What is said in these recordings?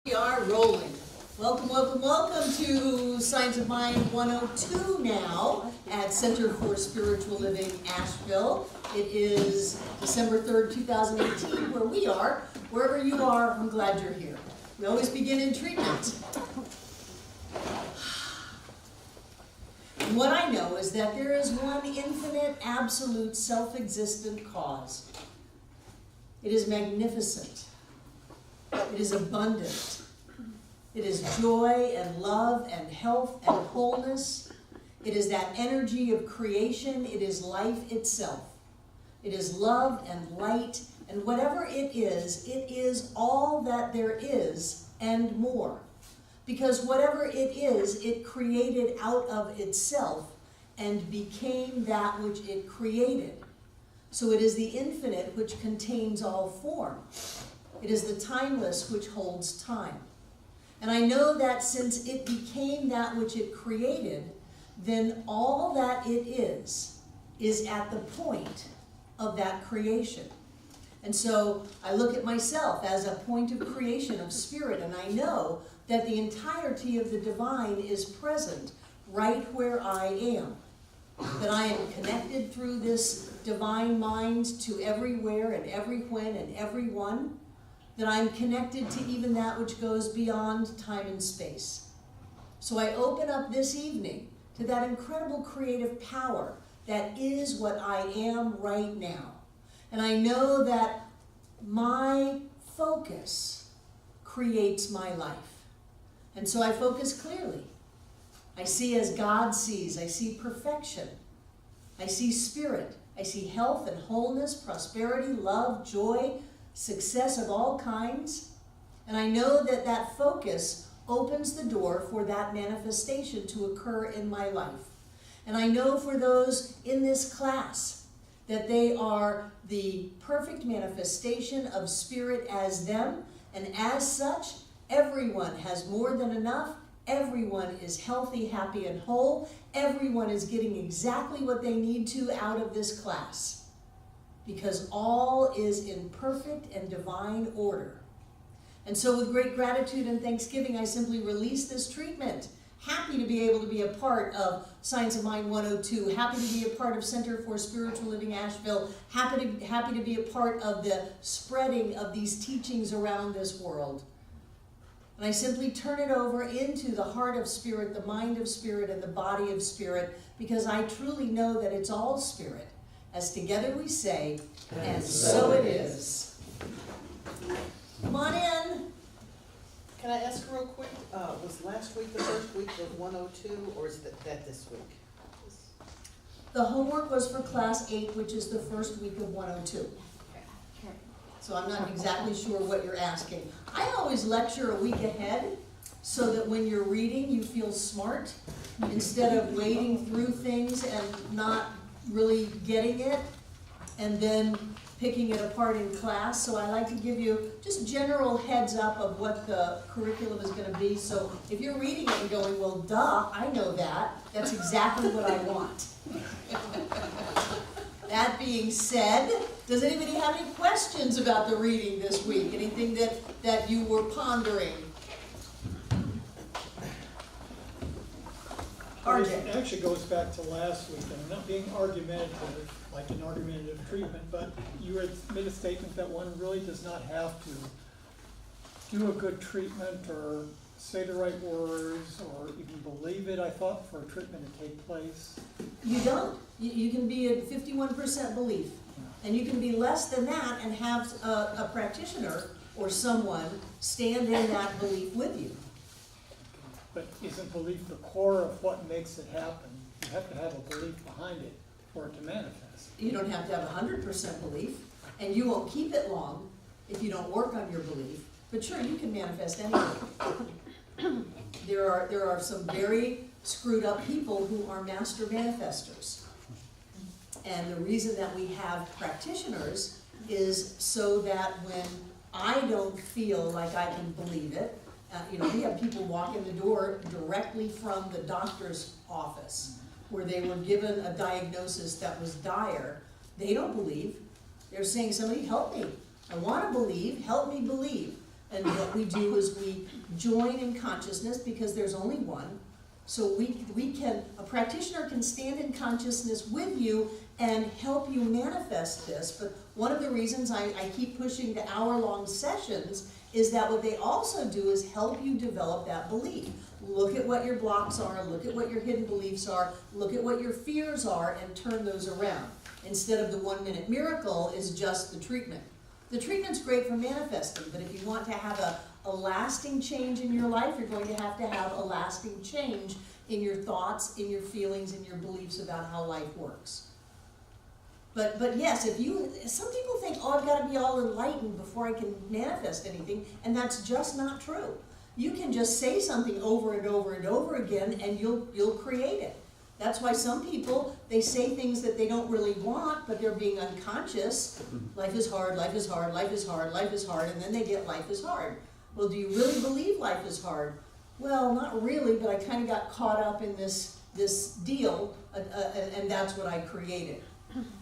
We are rolling. Welcome, welcome, welcome to Signs of Mind 102 now at Center for Spiritual Living, Asheville. It is December 3rd, 2018, where we are. Wherever you are, I'm glad you're here. We always begin in treatment. And what I know is that there is one infinite, absolute, self-existent cause. It is magnificent. It is abundant. It is joy and love and health and wholeness. It is that energy of creation. It is life itself. It is love and light, and whatever it is all that there is and more. Because whatever it is, it created out of itself and became that which it created. So it is the infinite which contains all form. It is the timeless which holds time. And I know that since it became that which it created, then all that it is at the point of that creation. And so I look at myself as a point of creation of spirit, and I know that the entirety of the divine is present right where I am. That I am connected through this divine mind to everywhere and every when and everyone. That I'm connected to even that which goes beyond time and space. So I open up this evening to that incredible creative power that is what I am right now. And I know that my focus creates my life. And so I focus clearly. I see as God sees. I see perfection. I see spirit. I see health and wholeness, prosperity, love, joy, success of all kinds. And I know that that focus opens the door for that manifestation to occur in my life. And I know for those in this class that they are the perfect manifestation of spirit as them, and as such, everyone has more than enough. Everyone is healthy, happy, and whole. Everyone is getting exactly what they need to out of this class, because all is in perfect and divine order. And so with great gratitude and thanksgiving, I simply release this treatment. Happy to be able to be a part of Signs of Mind 102. Happy to be a part of Center for Spiritual Living Asheville. Happy to be a part of the spreading of these teachings around this world. And I simply turn it over into the heart of spirit, the mind of spirit, and the body of spirit, because I truly know that it's all spirit. As together we say, and so it is. Come on in. Can I ask real quick, was last week the first week of 102, or is that this week? The homework was for class 8, which is the first week of 102. So I'm not exactly sure what you're asking. I always lecture a week ahead so that when you're reading you feel smart instead of wading through things and not really getting it and then picking it apart in class. So I like to give you just general heads up of what the curriculum is going to be. So if you're reading it and going, well, duh, I know that. That's exactly what I want. That being said, does anybody have any questions about the reading this week? Anything that you were pondering? RJ. It actually goes back to last week, and I'm not being argumentative, like an argumentative treatment, but you had made a statement that one really does not have to do a good treatment or say the right words or even believe it, I thought, for a treatment to take place. You don't. You can be at 51% belief, and you can be less than that and have a practitioner or someone stand in that belief with you. But isn't belief the core of what makes it happen? You have to have a belief behind it for it to manifest. You don't have to have 100% belief, and you won't keep it long if you don't work on your belief. But sure, you can manifest anything. There are some very screwed up people who are master manifestors. And the reason that we have practitioners is so that when I don't feel like I can believe it, we have people walk in the door directly from the doctor's office where they were given a diagnosis that was dire. They don't believe. They're saying, somebody help me. I want to believe. Help me believe. And what we do is we join in consciousness, because there's only one. So a practitioner can stand in consciousness with you and help you manifest this. But one of the reasons I keep pushing to hour-long sessions is that what they also do is help you develop that belief. Look at what your blocks are, look at what your hidden beliefs are, look at what your fears are, and turn those around. Instead of the 1-minute miracle is just the treatment. The treatment's great for manifesting, but if you want to have a lasting change in your life, you're going to have a lasting change in your thoughts, in your feelings, in your beliefs about how life works. But yes, some people think, oh, I've got to be all enlightened before I can manifest anything, and that's just not true. You can just say something over and over and over again, and you'll create it. That's why some people, they say things that they don't really want, but they're being unconscious. Life is hard, life is hard, life is hard, life is hard, and then they get life is hard. Well, do you really believe life is hard? Well, not really, but I kind of got caught up in this deal, and that's what I created.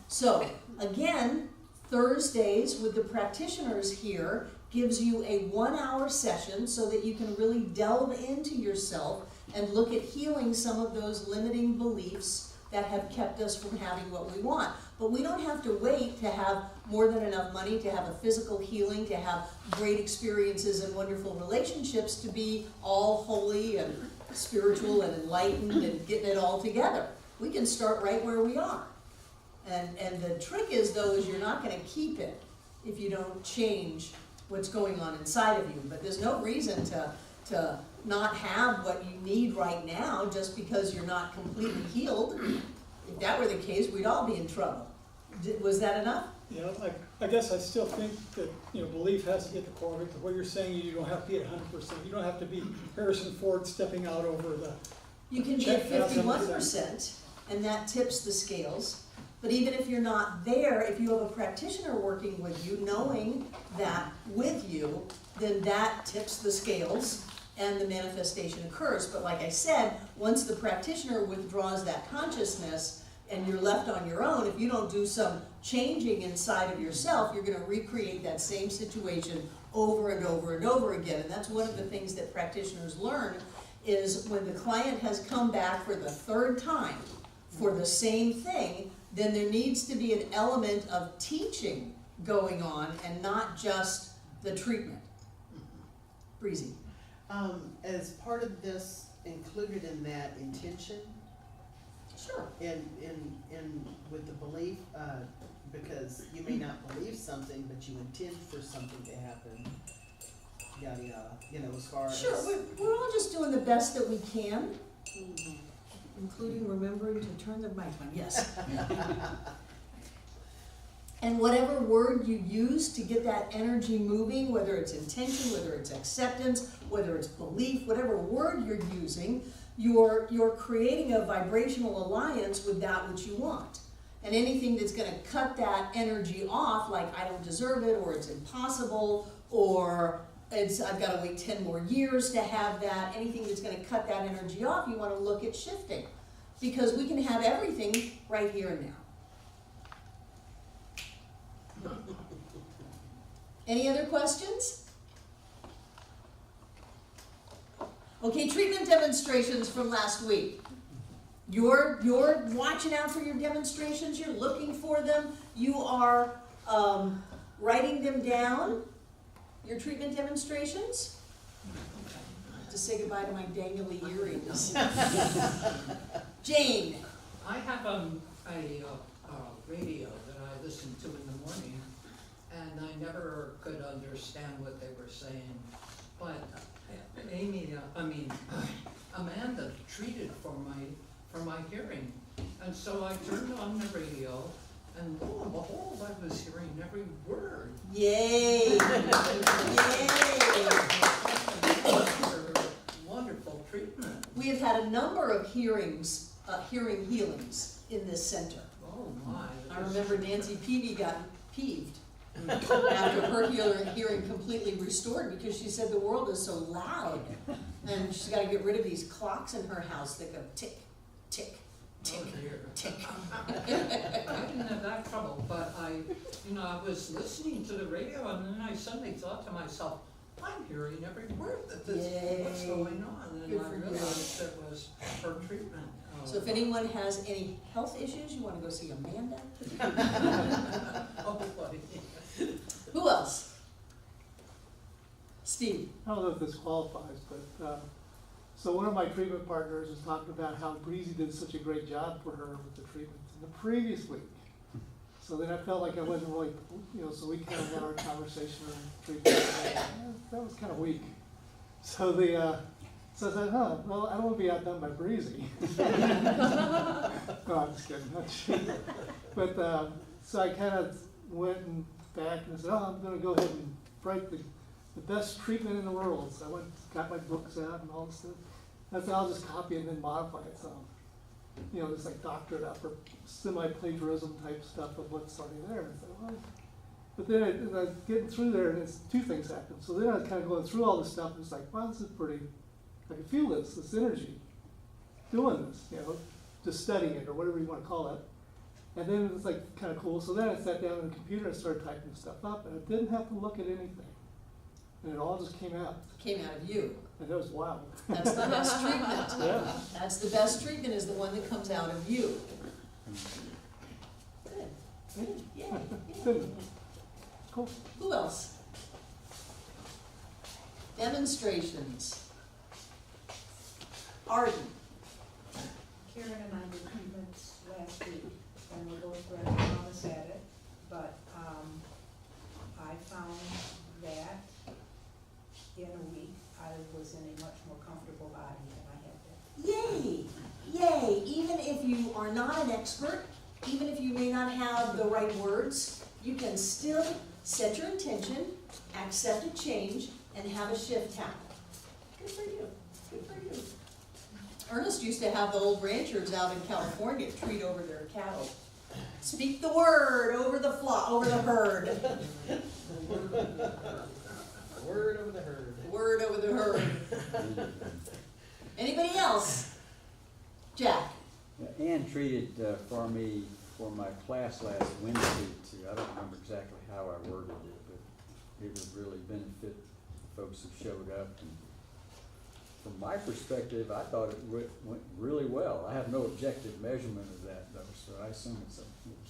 So, again, Thursdays with the practitioners here gives you a 1-hour session so that you can really delve into yourself and look at healing some of those limiting beliefs that have kept us from having what we want. But we don't have to wait to have more than enough money, to have a physical healing, to have great experiences and wonderful relationships, to be all holy and spiritual and enlightened and getting it all together. We can start right where we are. And the trick is, though, is you're not going to keep it if you don't change what's going on inside of you. But there's no reason to not have what you need right now just because you're not completely healed. If that were the case, we'd all be in trouble. Was that enough? Yeah, I guess I still think that, belief has to get the core of it. What you're saying, you don't have to be at 100%. You don't have to be Harrison Ford stepping out over the... You can be at 51%, and that tips the scales. But even if you're not there, if you have a practitioner working with you, knowing that with you, then that tips the scales and the manifestation occurs. But like I said, once the practitioner withdraws that consciousness and you're left on your own, if you don't do some changing inside of yourself, you're going to recreate that same situation over and over and over again. And that's one of the things that practitioners learn, is when the client has come back for the 3rd time for the same thing, then there needs to be an element of teaching going on and not just the treatment. Breezy. As part of this, included in that intention, Sure. in with the belief, because you may not believe something, but you intend for something to happen, yada yada, as far as... Sure, we're all just doing the best that we can, including remembering to turn the mic on, yes. And whatever word you use to get that energy moving, whether it's intention, whether it's acceptance, whether it's belief, whatever word you're using, you're creating a vibrational alliance with that which you want. And anything that's going to cut that energy off, like I don't deserve it, or it's impossible, or I've got to wait 10 more years to have that, anything that's going to cut that energy off, you want to look at shifting. Because we can have everything right here and now. Any other questions? Okay, treatment demonstrations from last week. You're watching out for your demonstrations, you're looking for them, you are writing them down, your treatment demonstrations. I have to say goodbye to my dangly earrings. Jane. I have a radio that I listen to in the morning, and I never could understand what they were saying. But Amanda treated for my hearing, and so I turned on the radio, and lo and behold, I was hearing every word. Yay! Yay! Wonderful treatment. We have had a number of hearing healings in this center. Oh my! I remember Nancy Peavy got peeved after her hearing completely restored, because she said the world is so loud, and she's got to get rid of these clocks in her house that go tick, tick, tick, tick. I didn't have that trouble, but I was listening to the radio, and then I suddenly thought to myself, I'm hearing every word that this, what's Yay. going on, and Good I for you. realized it was for treatment. So if anyone has any health issues, you wanna go see Amanda? Oh, buddy. Who else? Steve? I don't know if this qualifies, but, so one of my treatment partners was talking about how Breezy did such a great job for her with the treatments in the previous week. So then I felt like I wasn't really, so we kind of had our conversation around treatment. That was kind of weak. So so I said, well, I don't want to be outdone by Breezy. No, I'm just kidding. Not sure. But, so I kind of went and back and said, I'm going to go ahead and write the best treatment in the world. So I went, got my books out and all this stuff. I said, I'll just copy it and then modify it some. Just like doctor it up or semi-plagiarism type stuff of what's already there. And I said, well, but then I was getting through there and two things happened. So then I was kind of going through all this stuff and it's like, wow, this is pretty, I can feel this energy doing this, just studying it or whatever you want to call it. And then it was like kind of cool. So then I sat down on the computer and started typing stuff up and I didn't have to look at anything. And it all just came out. Came out of you. And it was wow. That's the best treatment. Yeah. That's the best treatment, is the one that comes out of you. Good, good, yeah, yeah. Good. Cool. Who else? Demonstrations. Arden. Karen and I did treatments last week, and we're both glad Thomas at it, but, I found that in a week, I was in a much more comfortable body than I had been. Yay, yay. Even if you are not an expert, even if you may not have the right words, you can still set your intention, accept a change, and have a shift happen. Good for you, good for you. Ernest used to have the old ranchers out in California treat over their cattle. Speak the word over the flock, over the herd. Word over the herd. Word over the herd. Anybody else? Jack? Ann treated for me for my class last Wednesday too. I don't remember exactly how I worded it, but it would really benefit the folks who showed up. And from my perspective, I thought it went really well. I have no objective measurement of that though, so I assume it was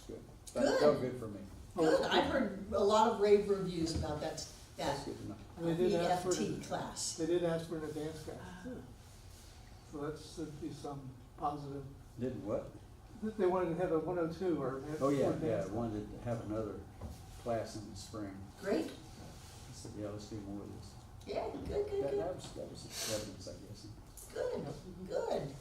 good. That felt good for me. Good. I've heard a lot of rave reviews about that That's good to know. And they did ask for EFT class. They did ask for an advanced class too. So that should be some positive. Didn't what? They wanted to have a 102 or. Oh, yeah, or advanced. I wanted to have another class in the spring. Great. I said, yeah, let's do more of this. Yeah, good, good, good. That was evidence, I guess.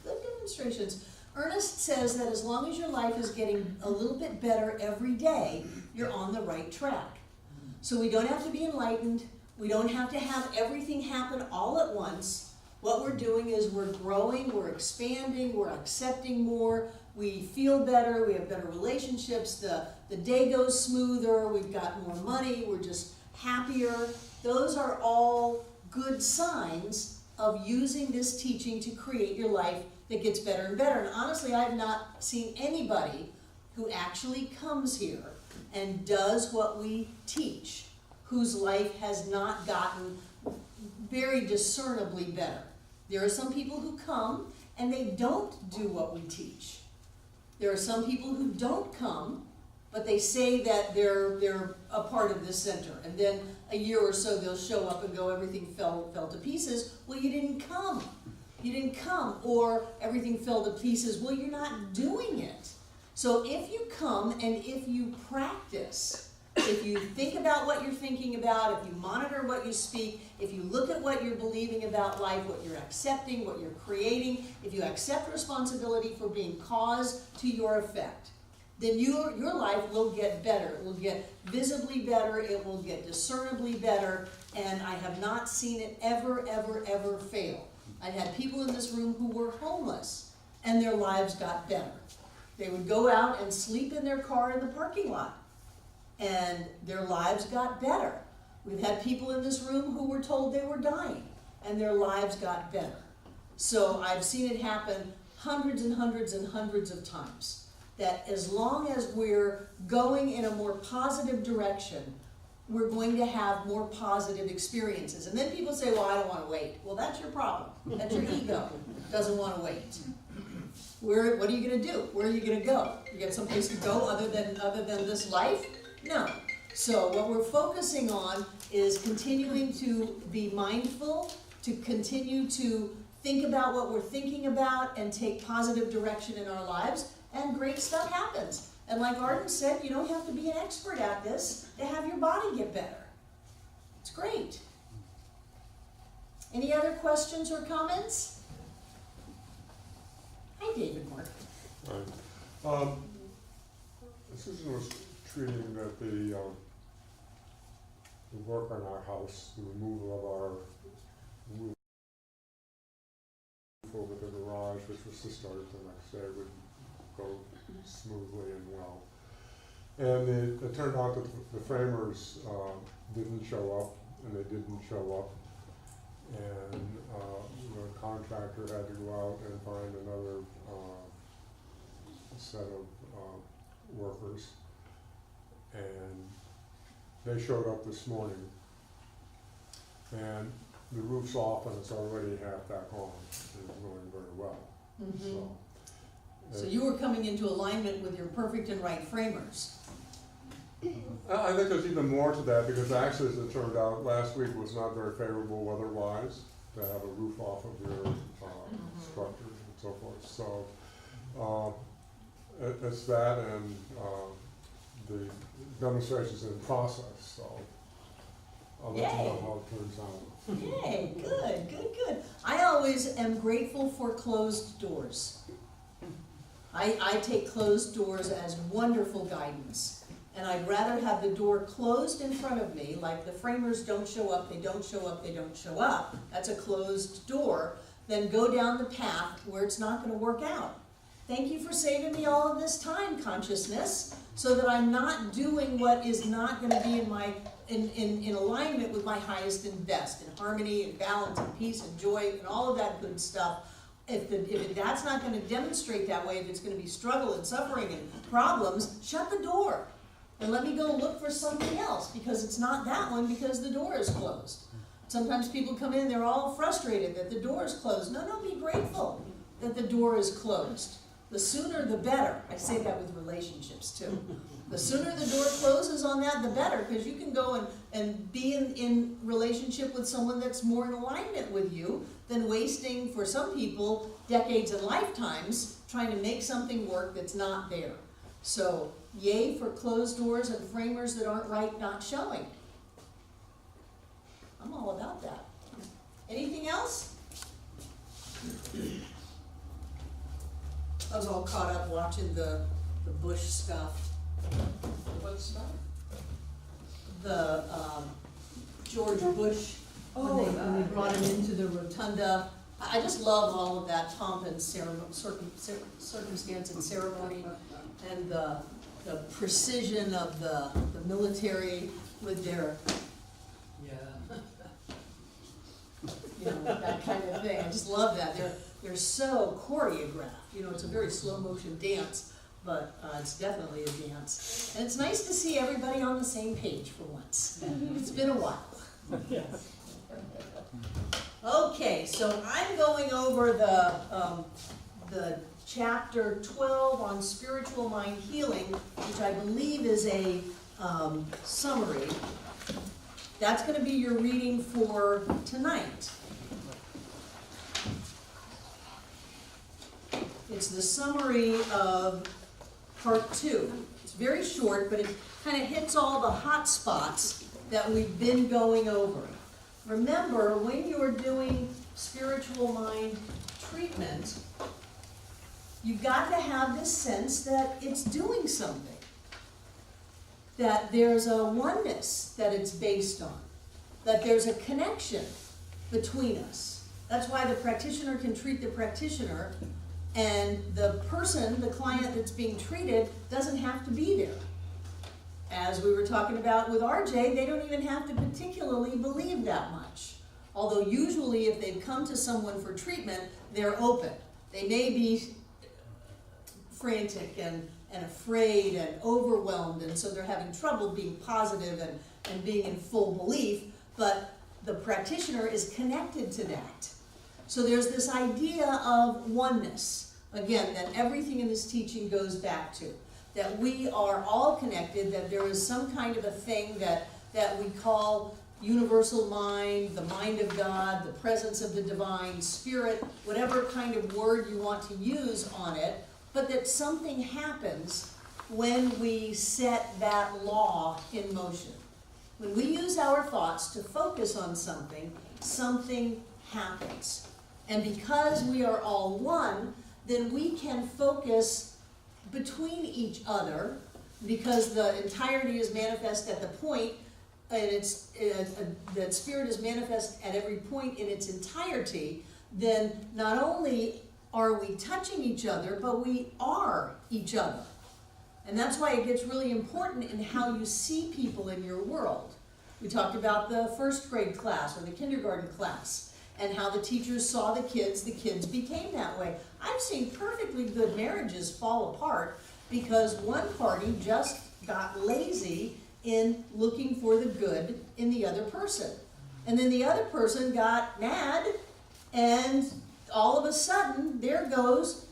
Good demonstrations. Ernest says that as long as your life is getting a little bit better every day, you're on the right track. So we don't have to be enlightened. We don't have to have everything happen all at once. What we're doing is we're growing, we're expanding, we're accepting more, we feel better, we have better relationships, the day goes smoother, we've got more money, we're just happier. Those are all good signs of using this teaching to create your life that gets better and better. And honestly, I have not seen anybody who actually comes here and does what we teach whose life has not gotten very discernibly better. There are some people who come and they don't do what we teach. There are some people who don't come, but they say that they're a part of this center. And then a year or so they'll show up and go, everything fell to pieces. Well, you didn't come. You didn't come. Or everything fell to pieces. Well, you're not doing it. So if you come and if you practice, if you think about what you're thinking about, if you monitor what you speak, if you look at what you're believing about life, what you're accepting, what you're creating, if you accept responsibility for being cause to your effect, then your life will get better. It will get visibly better. It will get discernibly better. And I have not seen it ever, ever, ever fail. I had people in this room who were homeless and their lives got better. They would go out and sleep in their car in the parking lot, and their lives got better. We've had people in this room who were told they were dying, and their lives got better. So I've seen it happen hundreds and hundreds and hundreds of times, that as long as we're going in a more positive direction, we're going to have more positive experiences. And then people say, well, I don't wanna wait. Well, that's your problem. That's your ego, doesn't wanna wait. What are you gonna do? Where are you gonna go? You got someplace to go other than this life? No. So what we're focusing on is continuing to be mindful, to continue to think about what we're thinking about and take positive direction in our lives, and great stuff happens. And like Arden said, you don't have to be an expert at this to have your body get better. It's great. Any other questions or comments? Hi, David Mark. Right. Susan was treating that the work on our house, the removal of our roof over the garage, which was to start the next day, would go smoothly and well. And it turned out that the framers didn't show up, and they didn't show up. And the contractor had to go out and find another set of workers. And they showed up this morning. And the roof's off and it's already half back on. It's going very well. Mm-hmm. So you were coming into alignment with your perfect and right framers. I think there's even more to that, because actually, as it turned out, last week was not very favorable weather-wise to have a roof off of your structure and so forth. So it's that, and the demonstration's in process, so I'll let you know how it turns out. Yay, good, good, good. I always am grateful for closed doors. I take closed doors as wonderful guidance. And I'd rather have the door closed in front of me, like the framers don't show up, they don't show up, they don't show up. That's a closed door. Than go down the path where it's not going to work out. Thank you for saving me all of this time, consciousness, so that I'm not doing what is not going to be in alignment with my highest and best, in harmony and balance and peace and joy and all of that good stuff. If that's not going to demonstrate that way, if it's going to be struggle and suffering and problems, shut the door. And let me go look for something else, because it's not that one, because the door is closed. Sometimes people come in, they're all frustrated that the door is closed. No, be grateful that the door is closed. The sooner the better. I say that with relationships too. The sooner the door closes on that, the better, because you can go and be in relationship with someone that's more in alignment with you than wasting, for some people, decades and lifetimes trying to make something work that's not there. So, yay for closed doors and framers that aren't right, not showing. I'm all about that. Anything else? I was all caught up watching the Bush stuff. What stuff? The George Bush, when they brought him into the rotunda. I just love all of that pomp and circumstance and ceremony, and the precision of the military with their, that kind of thing. I just love that. They're so choreographed. It's a very slow motion dance, but it's definitely a dance. And it's nice to see everybody on the same page for once. It's been a while. Yes. Okay, so I'm going over the chapter 12 on spiritual mind healing, which I believe is a summary. That's going to be your reading for tonight. It's the summary of part 2. It's very short, but it kind of hits all the hot spots that we've been going over. Remember, when you're doing spiritual mind treatment, you've got to have this sense that it's doing something. That there's a oneness that it's based on. That there's a connection between us. That's why the practitioner can treat the practitioner, and the person, the client that's being treated, doesn't have to be there. As we were talking about with RJ, they don't even have to particularly believe that much. Although usually if they've come to someone for treatment, they're open. They may be frantic and afraid and overwhelmed, and so they're having trouble being positive and being in full belief, but the practitioner is connected to that. So there's this idea of oneness, again, that everything in this teaching goes back to, that we are all connected, that there is some kind of a thing that we call universal mind, the mind of God, the presence of the divine spirit, whatever kind of word you want to use on it, but that something happens when we set that law in motion. When we use our thoughts to focus on something, something happens. And because we are all one, then we can focus between each other, because the entirety is manifest at the point, and that spirit is manifest at every point in its entirety, then not only are we touching each other, but we are each other. And that's why it gets really important in how you see people in your world. We talked about the first grade class or the kindergarten class, and how the teachers saw the kids became that way. I've seen perfectly good marriages fall apart because one party just got lazy in looking for the good in the other person. And then the other person got mad, and all of a sudden, there goes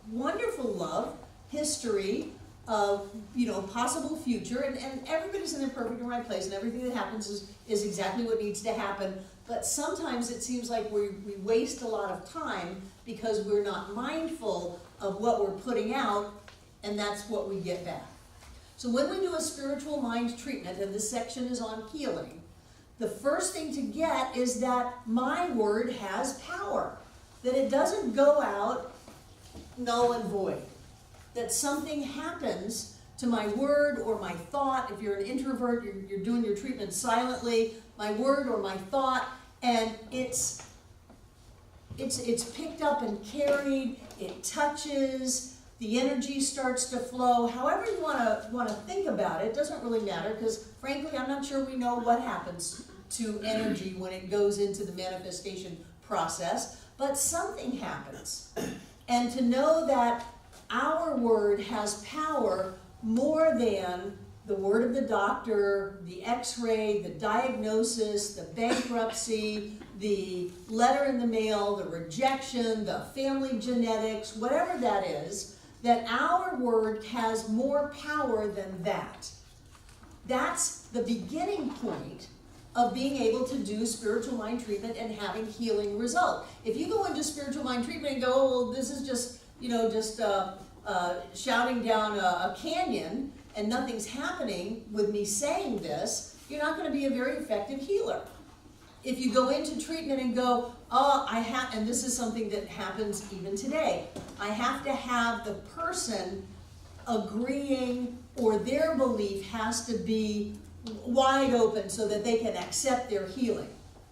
wonderful love, history, possible future, and everybody's in their perfect and right place, and everything that happens is exactly what needs to happen. But sometimes it seems like we waste a lot of time because we're not mindful of what we're putting out, and that's what we get back. So when we do a spiritual mind treatment, and this section is on healing, the first thing to get is that my word has power. That it doesn't go out null and void. That something happens to my word or my thought. If you're an introvert, you're doing your treatment silently, my word or my thought, and it's picked up and carried, it touches, the energy starts to flow. However you want to think about it, doesn't really matter, because frankly, I'm not sure we know what happens to energy when it goes into the manifestation process, but something happens. And to know that our word has power more than the word of the doctor, the x-ray, the diagnosis, the bankruptcy, the letter in the mail, the rejection, the family genetics, whatever that is, that our word has more power than that. That's the beginning point of being able to do spiritual mind treatment and having healing result. If you go into spiritual mind treatment and go, oh, well, this is just shouting down a canyon and nothing's happening with me saying this, you're not going to be a very effective healer. If you go into treatment and go, oh, and this is something that happens even today, I have to have the person agreeing, or their belief has to be wide open so that they can accept their healing.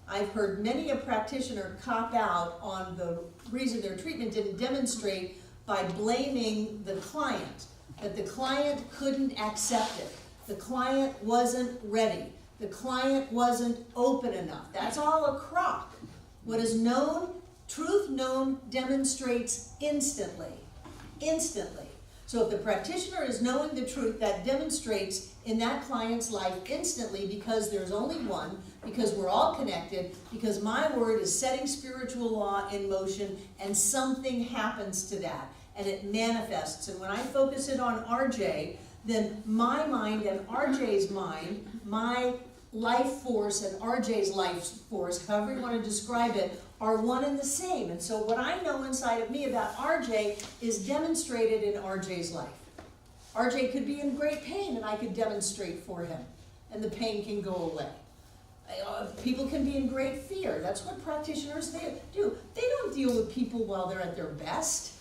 I've heard many a practitioner cop out on the reason their treatment didn't demonstrate by blaming the client, that the client couldn't accept it. The client wasn't ready. The client wasn't open enough. That's all a crock. What is known, truth known, demonstrates instantly. Instantly. So if the practitioner is knowing the truth, that demonstrates in that client's life instantly, because there's only one, because we're all connected, because my word is setting spiritual law in motion, and something happens to that, and it manifests. And when I focus it on RJ, then my mind and RJ's mind, my life force and RJ's life force, however you want to describe it, are one and the same. And so what I know inside of me about RJ is demonstrated in RJ's life. RJ could be in great pain, and I could demonstrate for him, and the pain can go away. People can be in great fear. That's what practitioners do. They don't deal with people while they're at their best.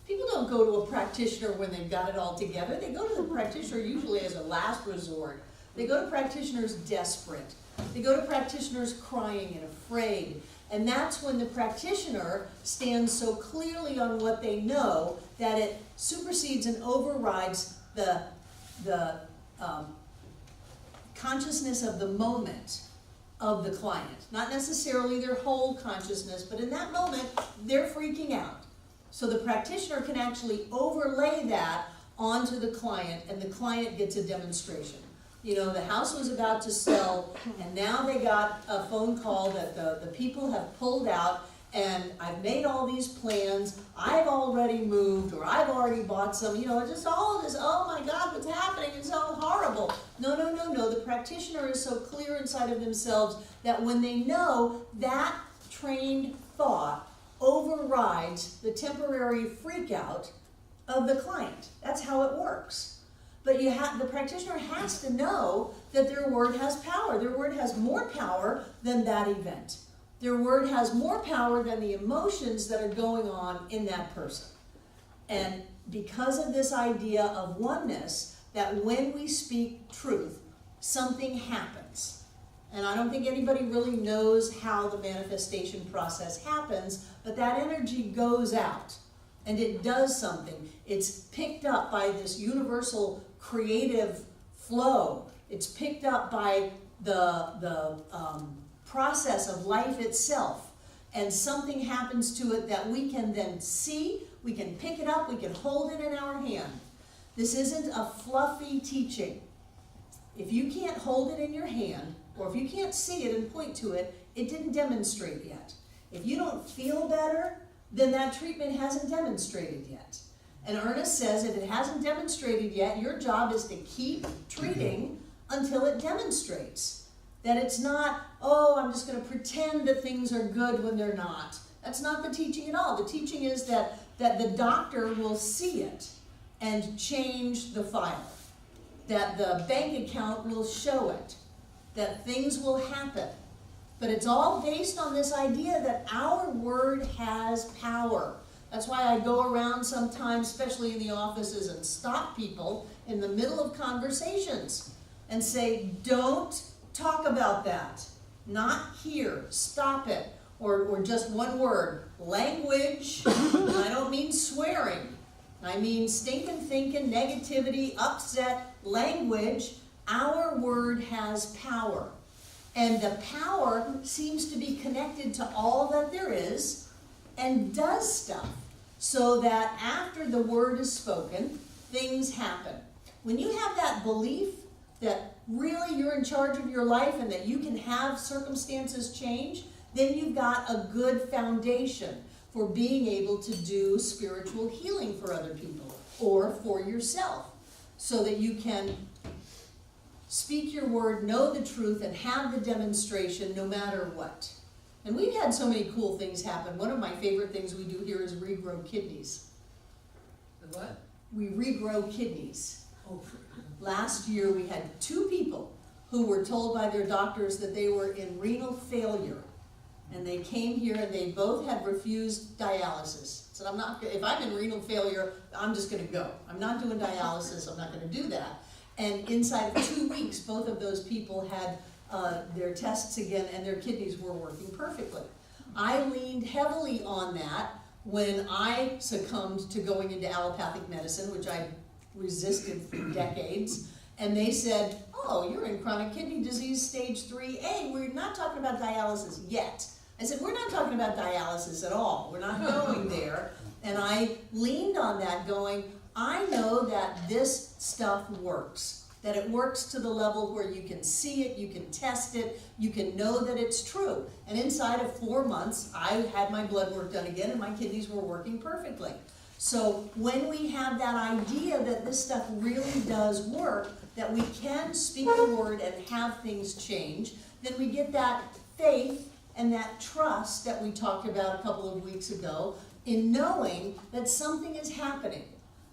People don't go to a practitioner when they've got it all together. They go to the practitioner usually as a last resort. They go to practitioners desperate. They go to practitioners crying and afraid. And that's when the practitioner stands so clearly on what they know that it supersedes and overrides the consciousness of the moment of the client. Not necessarily their whole consciousness, but in that moment, they're freaking out. So the practitioner can actually overlay that onto the client, and the client gets a demonstration. You know, the house was about to sell, and now they got a phone call that the people have pulled out, and I've made all these plans, I've already moved, or I've already bought some, you know, just all of this, oh my God, what's happening, it's so horrible. No, no, no, no, the practitioner is so clear inside of themselves that when they know that trained thought overrides the temporary freak out of the client. That's how it works. But the practitioner has to know that their word has power. Their word has more power than that event. Their word has more power than the emotions that are going on in that person. And because of this idea of oneness, that when we speak truth, something happens. And I don't think anybody really knows how the manifestation process happens, but that energy goes out and it does something. It's picked up by this universal creative flow. It's picked up by the process of life itself, and something happens to it that we can then see, we can pick it up, we can hold it in our hand. This isn't a fluffy teaching. If you can't hold it in your hand, or if you can't see it and point to it, it didn't demonstrate yet. If you don't feel better, then that treatment hasn't demonstrated yet. And Ernest says if it hasn't demonstrated yet, your job is to keep treating until it demonstrates. That it's not, oh, I'm just going to pretend that things are good when they're not. That's not the teaching at all. The teaching is that the doctor will see it and change the file. That the bank account will show it. That things will happen. But it's all based on this idea that our word has power. That's why I go around sometimes, especially in the offices, and stop people in the middle of conversations and say, don't talk about that. Not here. Stop it. Or just one word, language. And I don't mean swearing. I mean stinking thinking, negativity, upset, language. Our word has power. And the power seems to be connected to all that there is and does stuff so that after the word is spoken, things happen. When you have that belief that really you're in charge of your life and that you can have circumstances change, then you've got a good foundation for being able to do spiritual healing for other people or for yourself so that you can speak your word, know the truth, and have the demonstration no matter what. And we've had so many cool things happen. One of my favorite things we do here is regrow kidneys. The what? We regrow kidneys. Oh, Last year we had 2 people who were told by their doctors that they were in renal failure. And they came here and they both had refused dialysis. Said, if I'm in renal failure, I'm just gonna go. I'm not doing dialysis, I'm not gonna do that. And inside of 2 weeks, both of those people had their tests again and their kidneys were working perfectly. I leaned heavily on that when I succumbed to going into allopathic medicine, which I resisted for decades. And they said, oh, you're in chronic kidney disease stage 3A. We're not talking about dialysis yet. I said, we're not talking about dialysis at all. We're not going there. And I leaned on that going, I know that this stuff works. That it works to the level where you can see it, you can test it, you can know that it's true. And inside of 4 months, I had my blood work done again and my kidneys were working perfectly. So when we have that idea that this stuff really does work, that we can speak the word and have things change, then we get that faith and that trust that we talked about a couple of weeks ago in knowing that something is happening.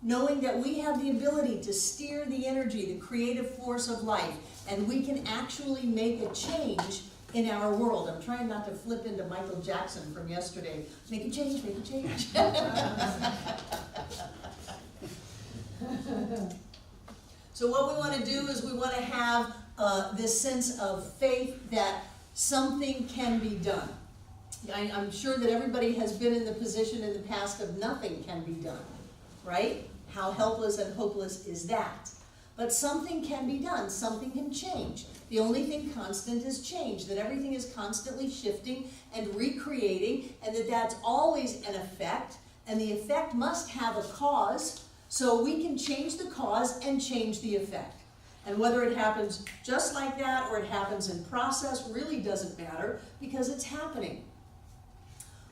Knowing that we have the ability to steer the energy, the creative force of life, and we can actually make a change in our world. I'm trying not to flip into Michael Jackson from yesterday. Make a change, make a change. So what we want to do is we want to have this sense of faith that something can be done. I'm sure that everybody has been in the position in the past of nothing can be done, right? How helpless and hopeless is that? But something can be done, something can change. The only thing constant is change, that everything is constantly shifting and recreating, and that that's always an effect, and the effect must have a cause, so we can change the cause and change the effect. And whether it happens just like that or it happens in process really doesn't matter because it's happening.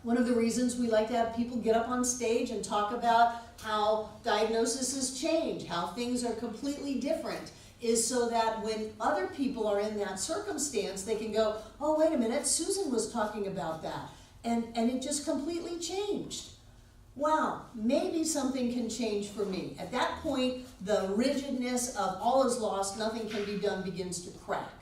One of the reasons we like to have people get up on stage and talk about how diagnoses change, how things are completely different, is so that when other people are in that circumstance, they can go, oh, wait a minute, Susan was talking about that, and it just completely changed. Wow, maybe something can change for me. At that point, the rigidness of all is lost, nothing can be done begins to crack.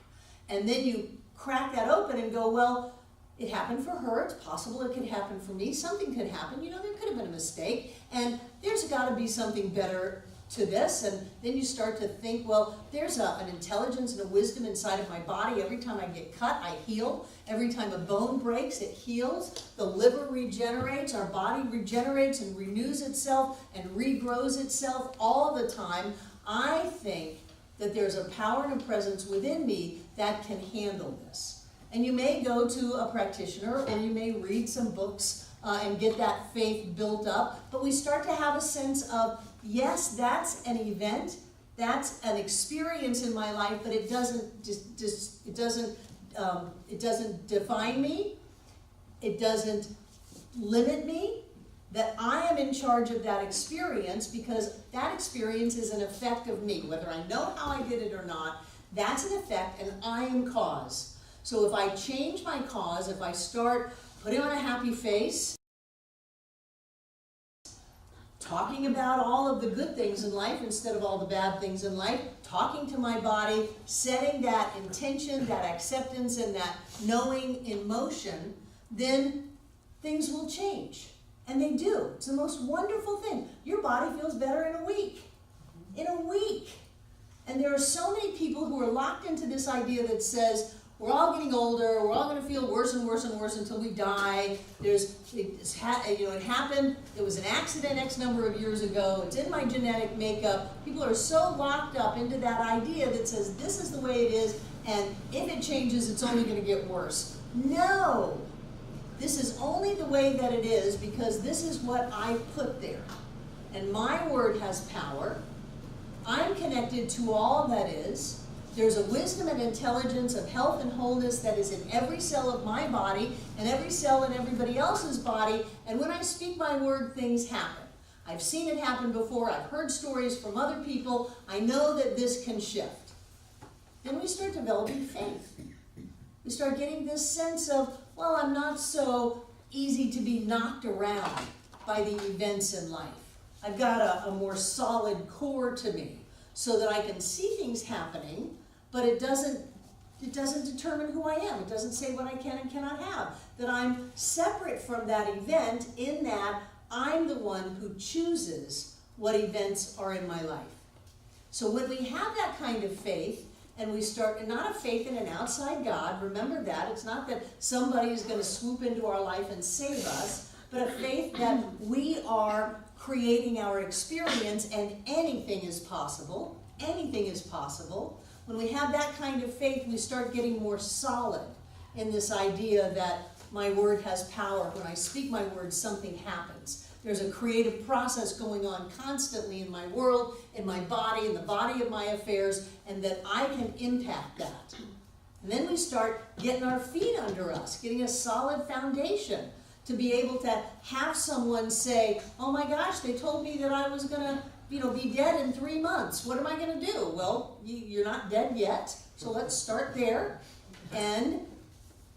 And then you crack that open and go, well, it happened for her, it's possible it could happen for me, something could happen, there could have been a mistake, and there's got to be something better to this. And then you start to think, well, there's an intelligence and a wisdom inside of my body. Every time I get cut, I heal. Every time a bone breaks, it heals. The liver regenerates, our body regenerates and renews itself and regrows itself all the time. I think that there's a power and a presence within me that can handle this. And you may go to a practitioner or you may read some books and get that faith built up, but we start to have a sense of, yes, that's an event, that's an experience in my life, but it doesn't define me, it doesn't limit me, that I am in charge of that experience because that experience is an effect of me. Whether I know how I did it or not, that's an effect and I am cause. So if I change my cause, if I start putting on a happy face, talking about all of the good things in life instead of all the bad things in life, talking to my body, setting that intention, that acceptance, and that knowing in motion, then things will change. And they do. It's the most wonderful thing. Your body feels better in a week. In a week. And there are so many people who are locked into this idea that says, we're all getting older, we're all going to feel worse and worse and worse until we die. It happened, it was an accident X number of years ago, it's in my genetic makeup. People are so locked up into that idea that says this is the way it is, and if it changes, it's only going to get worse. No! This is only the way that it is because this is what I put there. And my word has power. I'm connected to all that is. There's a wisdom and intelligence of health and wholeness that is in every cell of my body and every cell in everybody else's body. And when I speak my word, things happen. I've seen it happen before. I've heard stories from other people. I know that this can shift. Then we start developing faith. We start getting this sense of, well, I'm not so easy to be knocked around by the events in life. I've got a more solid core to me so that I can see things happening, but it doesn't determine who I am. It doesn't say what I can and cannot have. That I'm separate from that event in that I'm the one who chooses what events are in my life. So when we have that kind of faith, and we start, and not a faith in an outside God, remember that, it's not that somebody is going to swoop into our life and save us, but a faith that we are creating our experience and anything is possible. Anything is possible. When we have that kind of faith, we start getting more solid in this idea that my word has power. When I speak my word, something happens. There's a creative process going on constantly in my world, in my body, in the body of my affairs, and that I can impact that. And then we start getting our feet under us, getting a solid foundation to be able to have someone say, oh my gosh, they told me that I was going to be dead in 3 months. What am I going to do? Well, you're not dead yet, so let's start there. And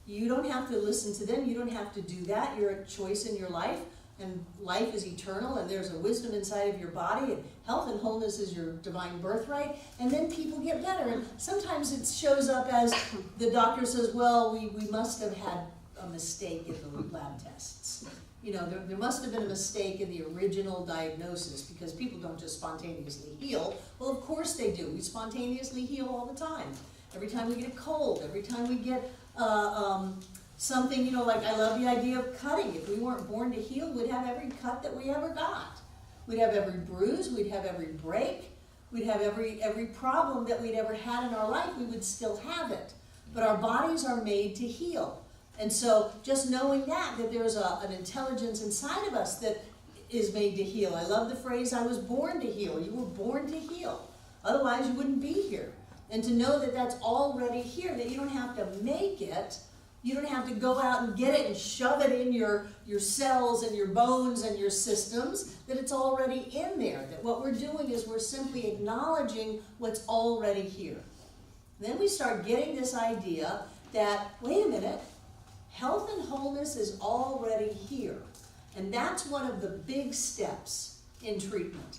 you don't have to listen to them. You don't have to do that. You're a choice in your life. And life is eternal, and there's a wisdom inside of your body, and health and wholeness is your divine birthright, and then people get better. And sometimes it shows up as the doctor says, well, we must have had a mistake in the lab tests. There must have been a mistake in the original diagnosis, because people don't just spontaneously heal. Well, of course they do. We spontaneously heal all the time. Every time we get a cold, every time we get something, like I love the idea of cutting. If we weren't born to heal, we'd have every cut that we ever got. We'd have every bruise, we'd have every break, we'd have every problem that we'd ever had in our life, we would still have it. But our bodies are made to heal. And so just knowing that there's an intelligence inside of us that is made to heal. I love the phrase, I was born to heal. You were born to heal. Otherwise you wouldn't be here. and to know that that's already here, that you don't have to make it, you don't have to go out and get it and shove it in your cells and your bones and your systems, that it's already in there, that what we're doing is we're simply acknowledging what's already here. Then we start getting this idea that, wait a minute, health and wholeness is already here. And that's one of the big steps in treatment.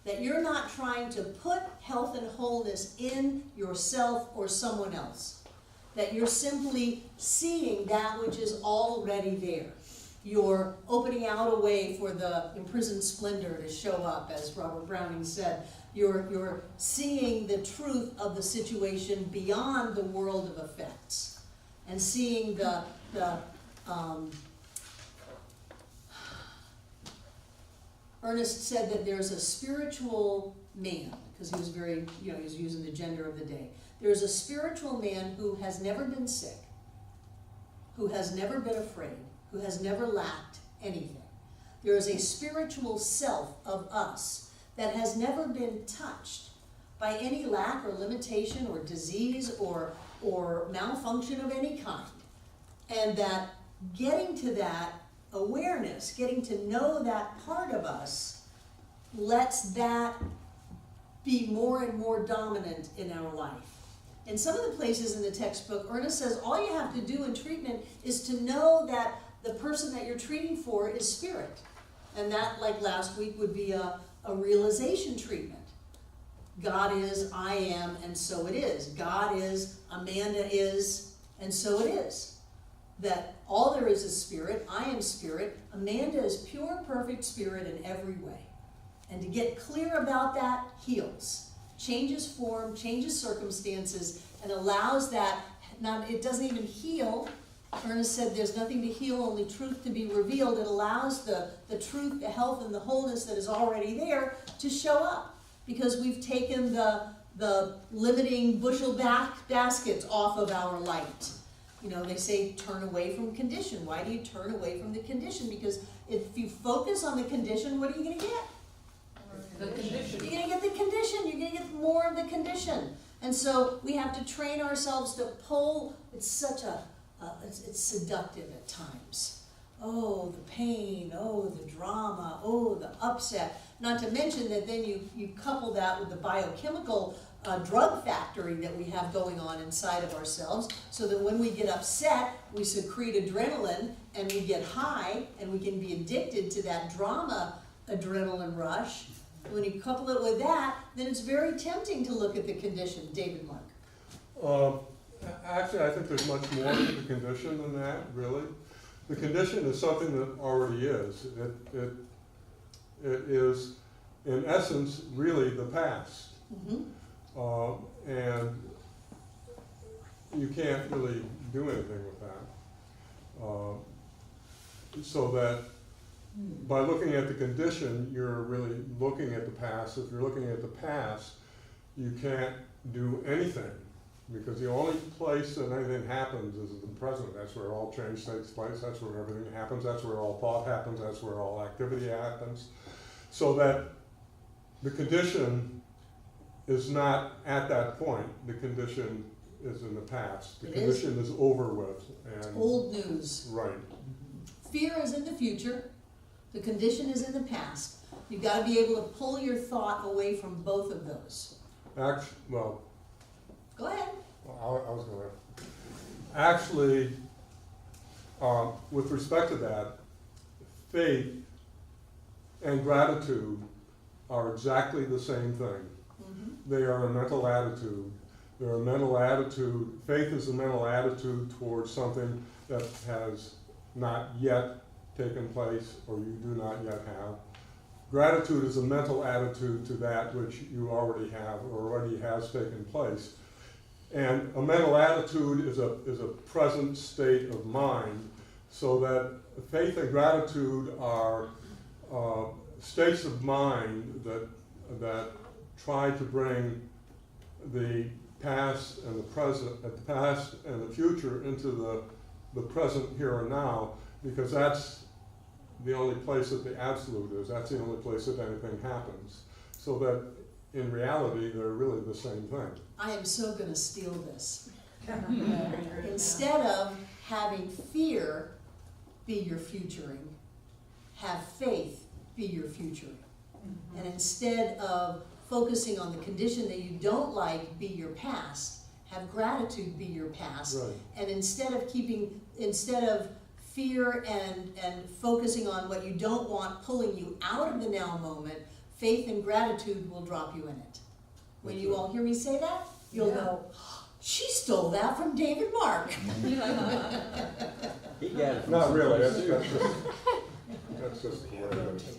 That you're not trying to put health and wholeness in yourself or someone else. That you're simply seeing that which is already there. You're opening out a way for the imprisoned splendor to show up, as Robert Browning said. You're seeing the truth of the situation beyond the world of effects. And seeing Ernest said that there's a spiritual man, because he was very, he was using the gender of the day. There's a spiritual man who has never been sick, who has never been afraid, who has never lacked anything. There is a spiritual self of us that has never been touched by any lack or limitation or disease or malfunction of any kind. And that getting to that awareness, getting to know that part of us, lets that be more and more dominant in our life. In some of the places in the textbook, Ernest says all you have to do in treatment is to know that the person that you're treating for is spirit. And that, like last week, would be a realization treatment. God is, I am, and so it is. God is, Amanda is, and so it is. That all there is spirit, I am spirit, Amanda is pure, perfect spirit in every way. And to get clear about that heals, changes form, changes circumstances, and allows that, it doesn't even heal. Ernest said there's nothing to heal, only truth to be revealed. It allows the truth, the health, and the wholeness that is already there to show up. Because we've taken the limiting bushel baskets off of our light. They say turn away from condition. Why do you turn away from the condition? Because if you focus on the condition, what are you going to get? The condition. You're going to get the condition. You're going to get more of the condition. And so we have to train ourselves to pull. It's such it's seductive at times. Oh, the pain. Oh, the drama. Oh, the upset. Not to mention that then you couple that with the biochemical drug factory that we have going on inside of ourselves, so that when we get upset, we secrete adrenaline and we get high and we can be addicted to that drama adrenaline rush. When you couple it with that, then it's very tempting to look at the condition. David Mark. Actually, I think there's much more to the condition than that, really. The condition is something that already is. It is, in essence, really the past. Mm-hmm. And you can't really do anything with that. So that by looking at the condition, you're really looking at the past. If you're looking at the past, you can't do anything, because the only place that anything happens is in the present. That's where all change takes place. That's where everything happens. That's where all thought happens. That's where all activity happens. So that the condition is not at that point. The condition is in the past. The condition is over with. And old news. Right. Fear is in the future. The condition is in the past. You've got to be able to pull your thought away from both of those. Well, go ahead. Well, I was going to. Actually, with respect to that, faith and gratitude are exactly the same thing. They are a mental attitude. They're a mental attitude. Faith is a mental attitude towards something that has not yet taken place or you do not yet have. Gratitude is a mental attitude to that which you already have or already has taken place. And a mental attitude is a present state of mind, so that faith and gratitude are states of mind that try to bring the past and the present, the past and the future into the present here and now, because that's the only place that the absolute is. That's the only place that anything happens. So that in reality, they're really the same thing. I am so gonna steal this. Instead of having fear be your futuring, have faith be your futuring. And instead of focusing on the condition that you don't like be your past, have gratitude be your past. Right. And instead of fear and focusing on what you don't want pulling you out of the now moment, faith and gratitude will drop you in it. When you all hear me say that, you'll go, she stole that from David Mark. He got it from Not really, someplace too. that's just the way it is.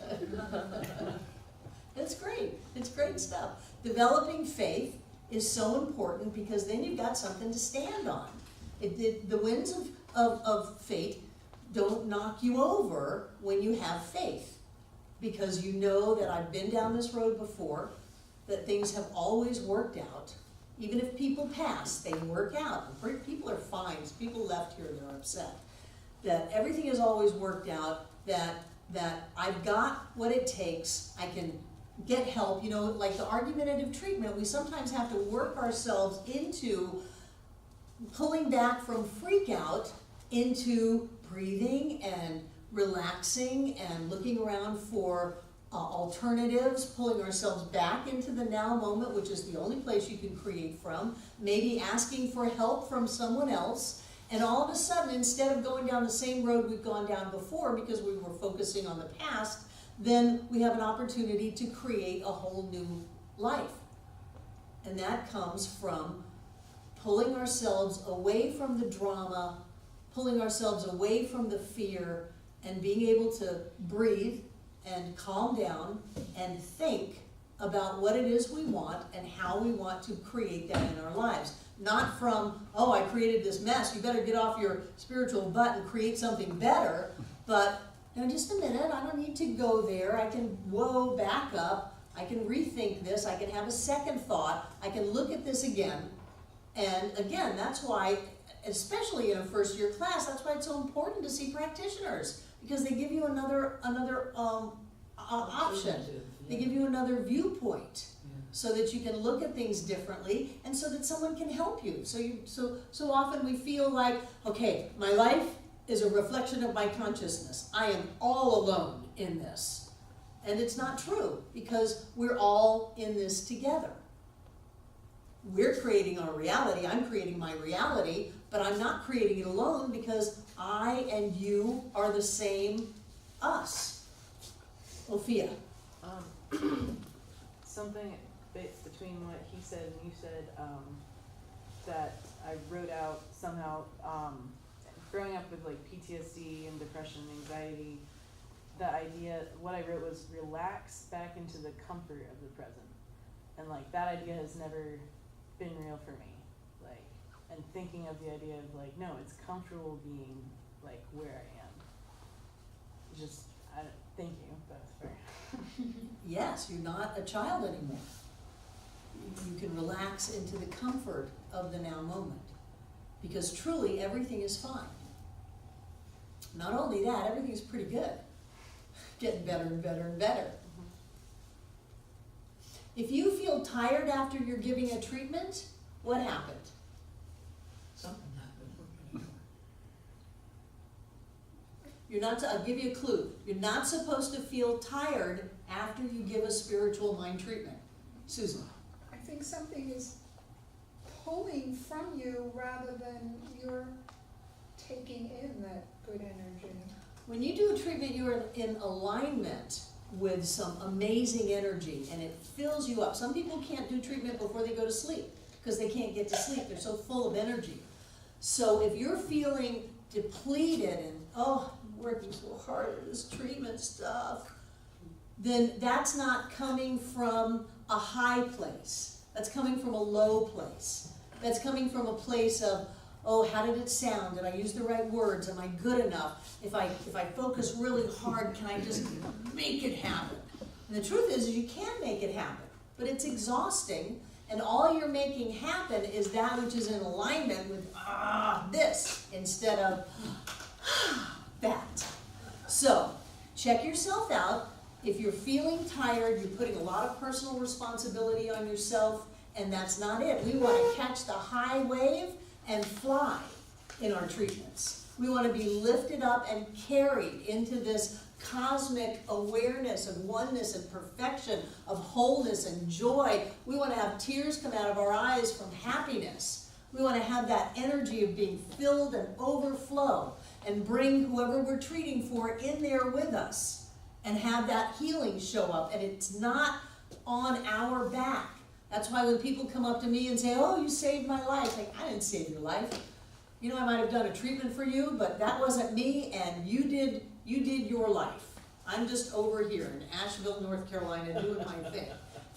It's great. It's great stuff. Developing faith is so important because then you've got something to stand on. The winds of fate don't knock you over when you have faith, because you know that I've been down this road before, that things have always worked out. Even if people pass, they work out. People are fine. People left here, they're upset. That everything has always worked out, that I've got what it takes, I can get help. You know, like the argumentative treatment, we sometimes have to work ourselves into pulling back from freak out into breathing and relaxing and looking around for alternatives, pulling ourselves back into the now moment, which is the only place you can create from, maybe asking for help from someone else, and all of a sudden, instead of going down the same road we've gone down before because we were focusing on the past, then we have an opportunity to create a whole new life. And that comes from pulling ourselves away from the drama, pulling ourselves away from the fear, and being able to breathe and calm down and think about what it is we want and how we want to create that in our lives. Not from, oh, I created this mess, you better get off your spiritual butt and create something better, but now just a minute, I don't need to go there, I can, back up, I can rethink this, I can have a second thought, I can look at this again. And again, that's why, especially in a first year class, that's why it's so important to see practitioners, because they give you another option. They give you another viewpoint, so that you can look at things differently, and so that someone can help you. So often we feel like, okay, my life is a reflection of my consciousness. I am all alone in this. And it's not true, because we're all in this together. We're creating our reality. I'm creating my reality, but I'm not creating it alone, because I and you are the same us. Ophia. Something between what he said and you said, that I wrote out somehow, growing up with like PTSD and depression and anxiety, the idea, what I wrote was relax back into the comfort of the present. And like that idea has never been real for me. Like, and thinking of the idea of like, no, it's comfortable being like where I am. Just, thank you, that's fair. Yes, you're not a child anymore. You can relax into the comfort of the now moment, because truly everything is fine. Not only that, everything is pretty good. Getting better and better and better. If you feel tired after you're giving a treatment, what happened? Something happened. You're not, I'll give you a clue. You're not supposed to feel tired after you give a spiritual mind treatment. Susan. I think something is pulling from you rather than you're taking in that good energy. When you do a treatment, you're in alignment with some amazing energy, and it fills you up. Some people can't do treatment before they go to sleep because they can't get to sleep. They're so full of energy. So if you're feeling depleted and, oh, I'm working so hard at this treatment stuff, then that's not coming from a high place. That's coming from a low place. That's coming from a place of, oh, how did it sound? Did I use the right words? Am I good enough? If I focus really hard, can I just make it happen? And the truth is you can make it happen, but it's exhausting, and all you're making happen is that which is in alignment with this instead of that. So check yourself out. If you're feeling tired, you're putting a lot of personal responsibility on yourself, and that's not it. We want to catch the high wave and fly in our treatments. We want to be lifted up and carried into this cosmic awareness of oneness and perfection, of wholeness and joy. We want to have tears come out of our eyes from happiness. We want to have that energy of being filled and overflow and bring whoever we're treating for in there with us and have that healing show up. And it's not on our back. That's why when people come up to me and say, oh, you saved my life, like, I didn't save your life. You know, I might have done a treatment for you, but that wasn't me, and you did your life. I'm just over here in Asheville, North Carolina, doing my thing.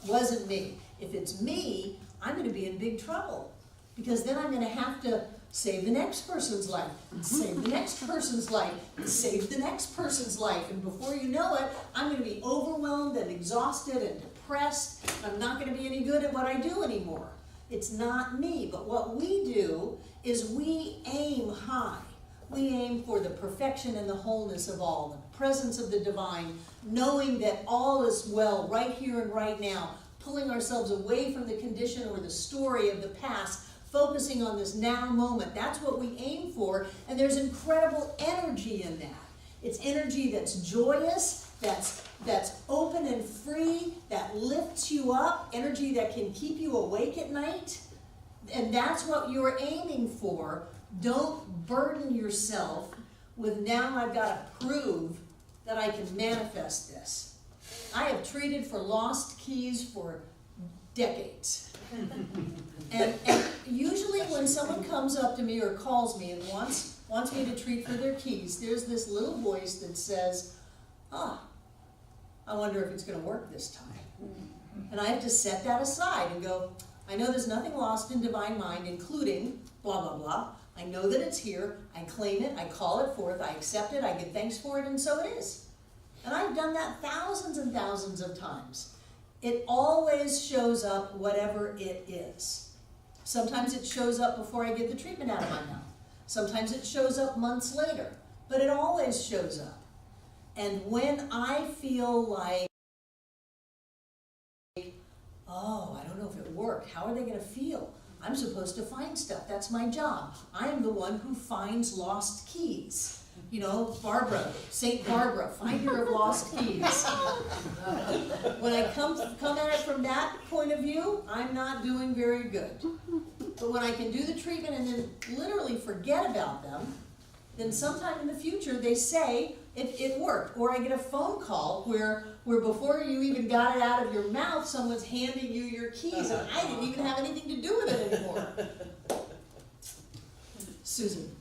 Wasn't me. If it's me, I'm gonna be in big trouble, because then I'm gonna have to save the next person's life, save the next person's life, save the next person's life, and before you know it, I'm gonna be overwhelmed and exhausted and depressed. I'm not gonna be any good at what I do anymore. It's not me, but what we do is we aim high. We aim for the perfection and the wholeness of all, the presence of the divine, knowing that all is well right here and right now, pulling ourselves away from the condition or the story of the past, focusing on this now moment. That's what we aim for, and there's incredible energy in that. It's energy that's joyous, that's open and free, that lifts you up, energy that can keep you awake at night. And that's what you're aiming for. Don't burden yourself with, now I've got to prove that I can manifest this. I have treated for lost keys for decades. And usually when someone comes up to me or calls me and wants me to treat for their keys, there's this little voice that says, I wonder if it's going to work this time. And I have to set that aside and go, I know there's nothing lost in divine mind, including blah, blah, blah. I know that it's here. I claim it. I call it forth. I accept it. I give thanks for it, and so it is. And I've done that thousands and thousands of times. It always shows up, whatever it is. Sometimes it shows up before I get the treatment out of my mouth. Sometimes it shows up months later. But it always shows up. And when I feel like, oh, I don't know if it worked. How are they going to feel? I'm supposed to find stuff. That's my job. I am the one who finds lost keys. You know, Barbara, St. Barbara, finder of lost keys. When I come at it from that point of view, I'm not doing very good. But when I can do the treatment and then literally forget about them, then sometime in the future they say it worked. Or I get a phone call where before you even got it out of your mouth, someone's handing you your keys, and I didn't even have anything to do with it anymore. Susan.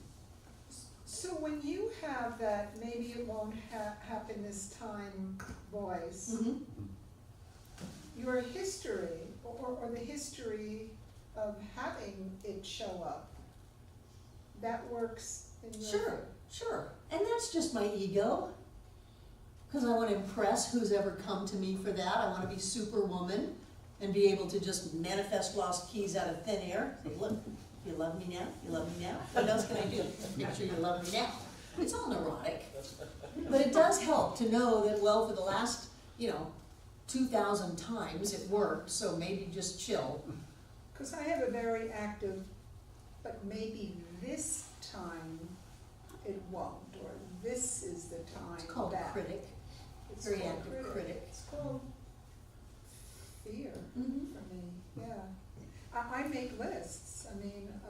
So when you have that, maybe it won't happen this time voice, your history, or the history of having it show up, that works in your favor. Sure. And that's just my ego. Because I want to impress who's ever come to me for that. I want to be superwoman and be able to just manifest lost keys out of thin air. Say, look, you love me now? You love me now? What else can I do? Make sure you love me now. It's all neurotic. But it does help to know that, well, for the last, 2,000 times it worked, so maybe just chill. Because I have a very active, but maybe this time it won't, or this is the time It's called that. critic. It's Very called active critic. It's called fear for me, yeah. I make lists,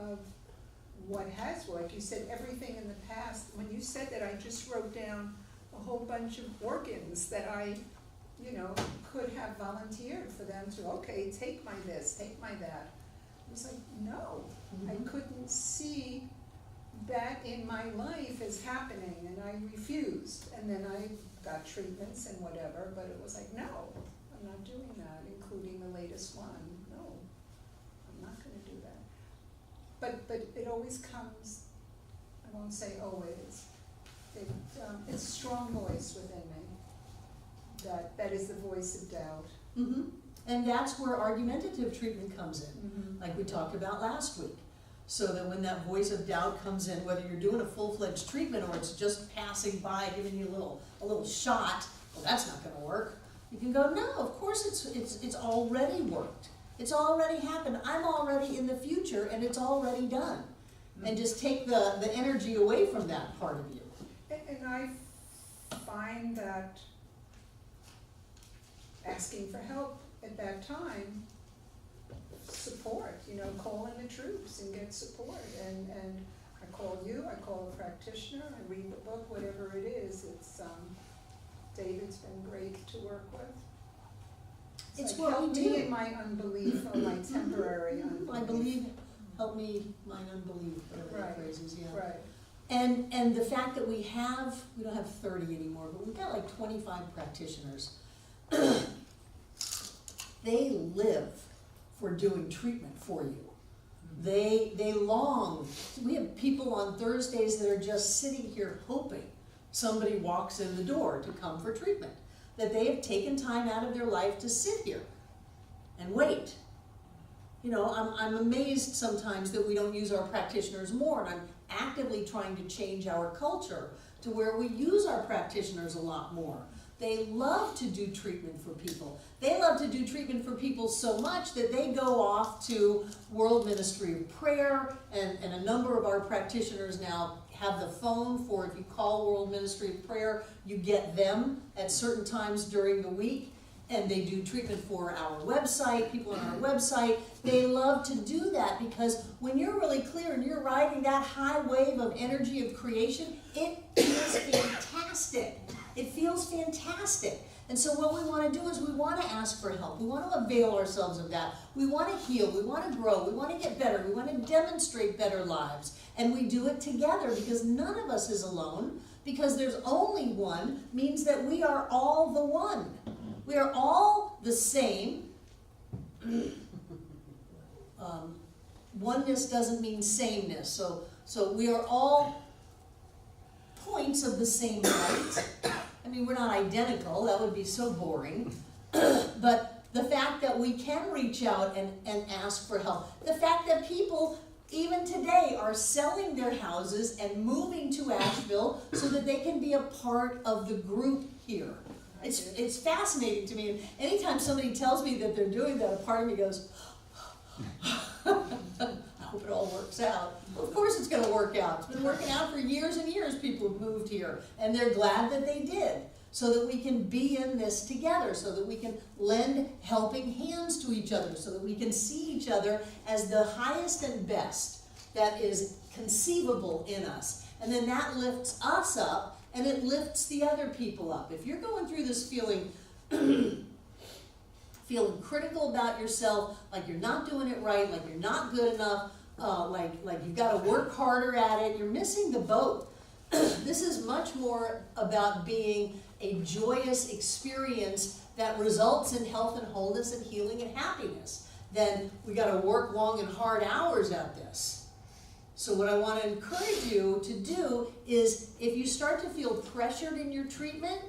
of what has worked. You said everything in the past. When you said that, I just wrote down a whole bunch of organs that I, could have volunteered for them to, okay, take my this, take my that. It was like, no, I couldn't see that in my life is happening, and I refused. And then I got treatments and whatever, but it was like, no, I'm not doing that, including the latest one. No, I'm not going to do that. But it always comes, I won't say always, it's a strong voice within me. That is the voice of doubt. And that's where argumentative treatment comes in, like we talked about last week. So that when that voice of doubt comes in, whether you're doing a full-fledged treatment or it's just passing by, giving you a little shot well, that's not gonna work. You can go, no, of course it's already worked. It's already happened. I'm already in the future and it's already done. And just take the energy away from that part of you. And I find that asking for help at that time, support, call in the troops and get support. And I call you, I call a practitioner, I read the book, whatever it is. It's, David's been great to work with. It's like, what we help do. me in my unbelief or my temporary unbelief. I believe, help me, mine unbelief, whatever Right. the phrase is, yeah. Right. And the fact that we don't have 30 anymore, but we've got like 25 practitioners. They live for doing treatment for you. They long. We have people on Thursdays that are just sitting here hoping somebody walks in the door to come for treatment. That they have taken time out of their life to sit here and wait. I'm amazed sometimes that we don't use our practitioners more, and I'm actively trying to change our culture to where we use our practitioners a lot more. They love to do treatment for people. They love to do treatment for people so much that they go off to World Ministry of Prayer, and a number of our practitioners now have the phone for, if you call World Ministry of Prayer, you get them at certain times during the week, and they do treatment for our website, people on our website. They love to do that because when you're really clear and you're riding that high wave of energy of creation, it feels fantastic. It feels fantastic. And so what we want to do is we want to ask for help. We want to avail ourselves of that. We want to heal. We want to grow. We want to get better. We want to demonstrate better lives. And we do it together because none of us is alone. Because there's only one means that we are all the one. We are all the same. Oneness doesn't mean sameness. So we are all points of the same light. I mean, we're not identical. That would be so boring. But the fact that we can reach out and ask for help. The fact that people, even today, are selling their houses and moving to Asheville so that they can be a part of the group here. It's fascinating to me. And anytime somebody tells me that they're doing that, a part of me goes, I hope it all works out. Well, of course it's going to work out. It's been working out for years and years. People have moved here, and they're glad that they did, so that we can be in this together, so that we can lend helping hands to each other, so that we can see each other as the highest and best that is conceivable in us. And then that lifts us up, and it lifts the other people up. If you're going through this feeling critical about yourself, like you're not doing it right, like you're not good enough, like you've got to work harder at it, you're missing the boat. This is much more about being a joyous experience that results in health and wholeness and healing and happiness than we got to work long and hard hours at this. So what I want to encourage you to do is, if you start to feel pressured in your treatment,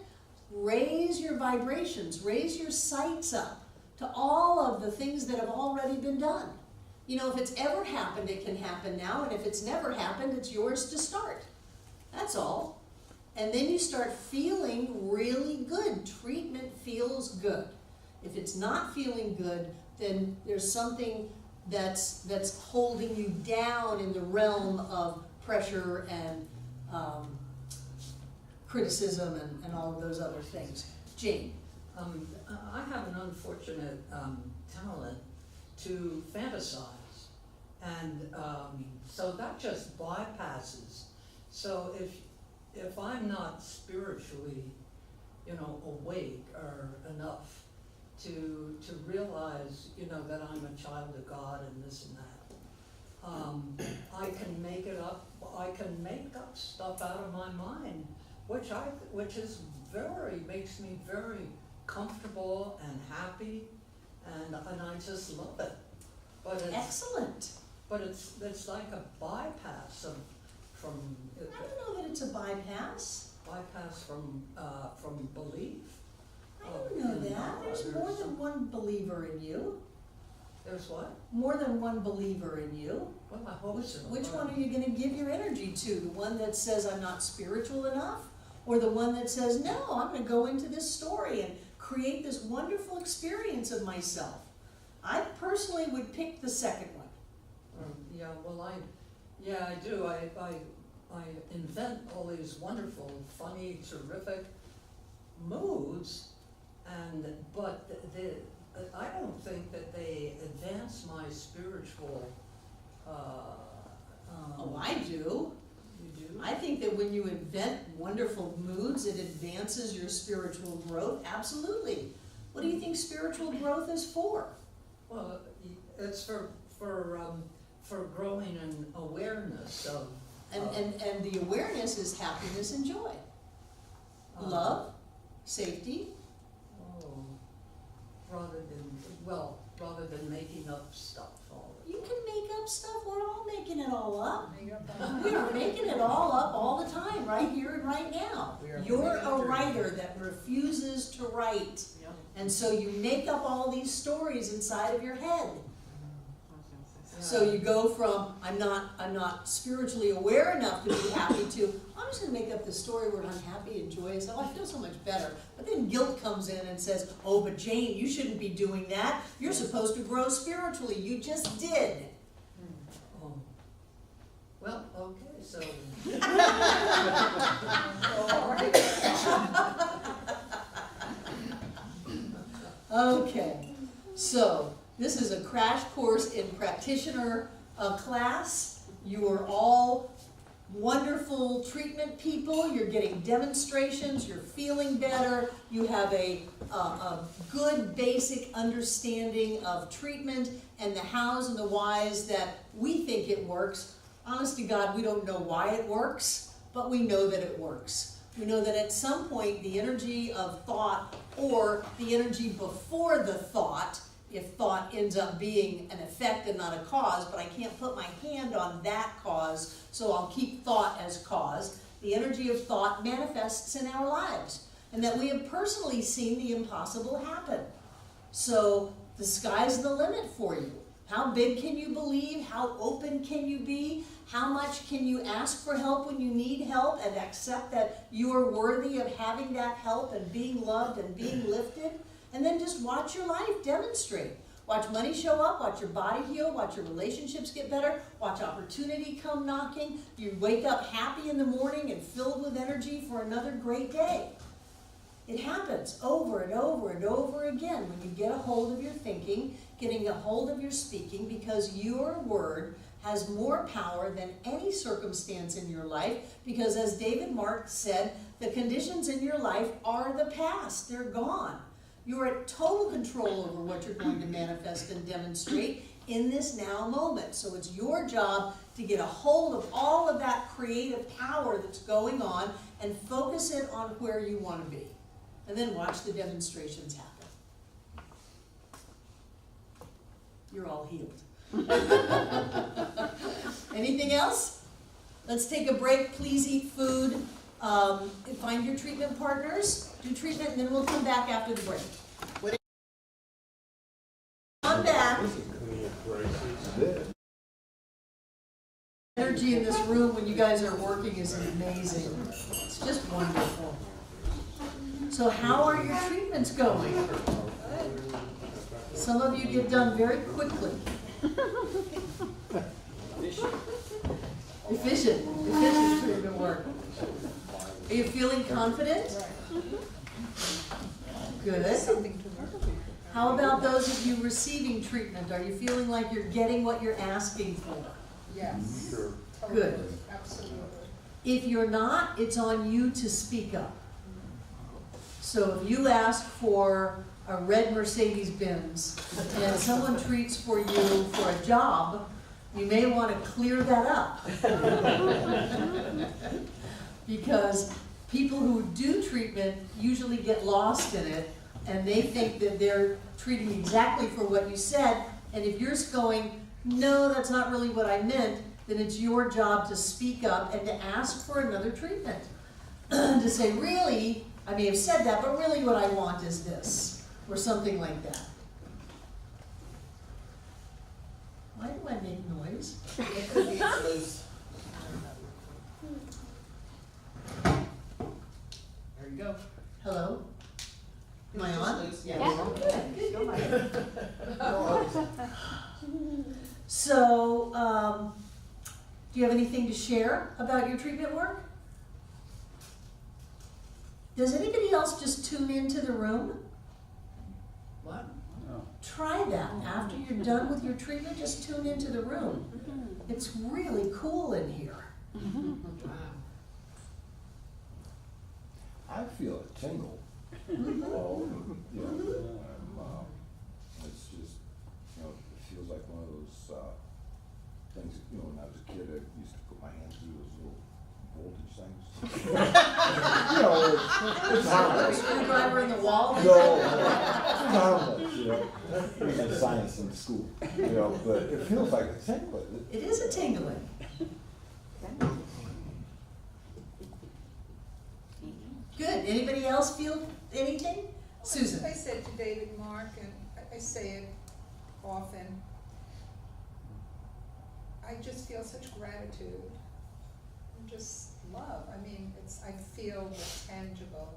raise your vibrations, raise your sights up to all of the things that have already been done. If it's ever happened, it can happen now, and if it's never happened, it's yours to start. That's all. And then you start feeling really good. Treatment feels good. If it's not feeling good, then there's something that's holding you down in the realm of pressure and criticism and all of those other things. Jane. I have an unfortunate talent to fantasize, and so that just bypasses. So if I'm not spiritually, awake or enough to realize, that I'm a child of God and this and that, I can make it up. I can make up stuff out of my mind, which makes me very comfortable and happy, and I just love it. But it's Excellent. But it's like a bypass from I don't know that it's a bypass. from belief. I don't know that. There's more than one believer in you. There's what? More than one believer in you. Well, I hope so. Which one are you going to give your energy to? The one that says I'm not spiritual enough? or the one that says, no, I'm gonna go into this story and create this wonderful experience of myself. I personally would pick the second one. Yeah, well, I do, I invent all these wonderful, funny, terrific moods, but I don't think that they advance my spiritual, Oh, I do. You do? I think that when you invent wonderful moods, it advances your spiritual growth, absolutely. What do you think spiritual growth is for? Well, it's for growing an awareness of. And the awareness is happiness and joy. Love, safety. Oh, rather than making up stuff all the You time. can make up stuff, we're all making it all up. Make up our We are making it all up all the time, right here and right now. We are You're living a a dream. writer that refuses to write. Yep. And so you make up all these stories inside of your head. I was gonna say So you go from, I'm not spiritually aware enough to be happy to, I'm just gonna make up this story where I'm happy and joyous, oh, I feel so much better. But then guilt comes in and says, oh, but Jane, you shouldn't be doing that. You're supposed to grow spiritually, you just did. Oh. Well, okay, so. Okay, so this is a crash course in practitioner class. You are all wonderful treatment people. You're getting demonstrations. You're feeling better. You have a good basic understanding of treatment and the hows and the whys that we think it works. Honest to God, we don't know why it works, but we know that it works. We know that at some point the energy of thought, or the energy before the thought, if thought ends up being an effect and not a cause, but I can't put my hand on that cause, so I'll keep thought as cause. The energy of thought manifests in our lives, and that we have personally seen the impossible happen. So the sky's the limit for you. How big can you believe? How open can you be? How much can you ask for help when you need help and accept that you are worthy of having that help and being loved and being lifted? And then just watch your life demonstrate. Watch money show up, watch your body heal, watch your relationships get better, watch opportunity come knocking. You wake up happy in the morning and filled with energy for another great day. It happens over and over and over again when you get a hold of your thinking, getting a hold of your speaking, because your word has more power than any circumstance in your life, because as David Mark said, the conditions in your life are the past, they're gone. You're at total control over what you're going to manifest and demonstrate in this now moment. So it's your job to get a hold of all of that creative power that's going on and focus it on where you want to be. And then watch the demonstrations happen. You're all healed. Anything else? Let's take a break. Please eat food. Find your treatment partners. Do treatment, and then we'll come back after the break. Come back. Energy in this room when you guys are working is amazing. It's just wonderful. So how are your treatments going? Some of you get done very quickly. Efficient treatment work. Are you feeling confident? Good. something to work with. How about those of you receiving treatment? Are you feeling like you're getting what you're asking for? Yes. Sure. Good. Totally. Absolutely. If you're not, it's on you to speak up. So if you ask for a red Mercedes-Benz and someone treats for you for a job, you may want to clear that up. Because people who do treatment usually get lost in it, and they think that they're treating exactly for what you said, and if you're going, no, that's not really what I meant, then it's your job to speak up and to ask for another treatment. To say, really, I may have said that, but really what I want is this, or something like that. Why do I make noise? It could be loose. you go. Hello? Am I on? Yeah. So, do you have anything to share about your treatment work? Does anybody else just tune into the room? What? Oh. Try that. After you're done with your treatment, just tune into the room. It's really cool in here. I feel a tingle. Mhm. All, you know, it's just, you know, it feels like one of those, things, you know, when I was a kid, I used to put my hands through those little voltage things. You know, it's harmless. Screwdriver in the wall? No, it's harmless, you know. We had science in school, you know, but it feels like a tingle. It is a tingling. Good. Anybody else feel anything? Susan? I said to David and Mark, and I say it often, I just feel such gratitude and just love. I mean, I feel the tangible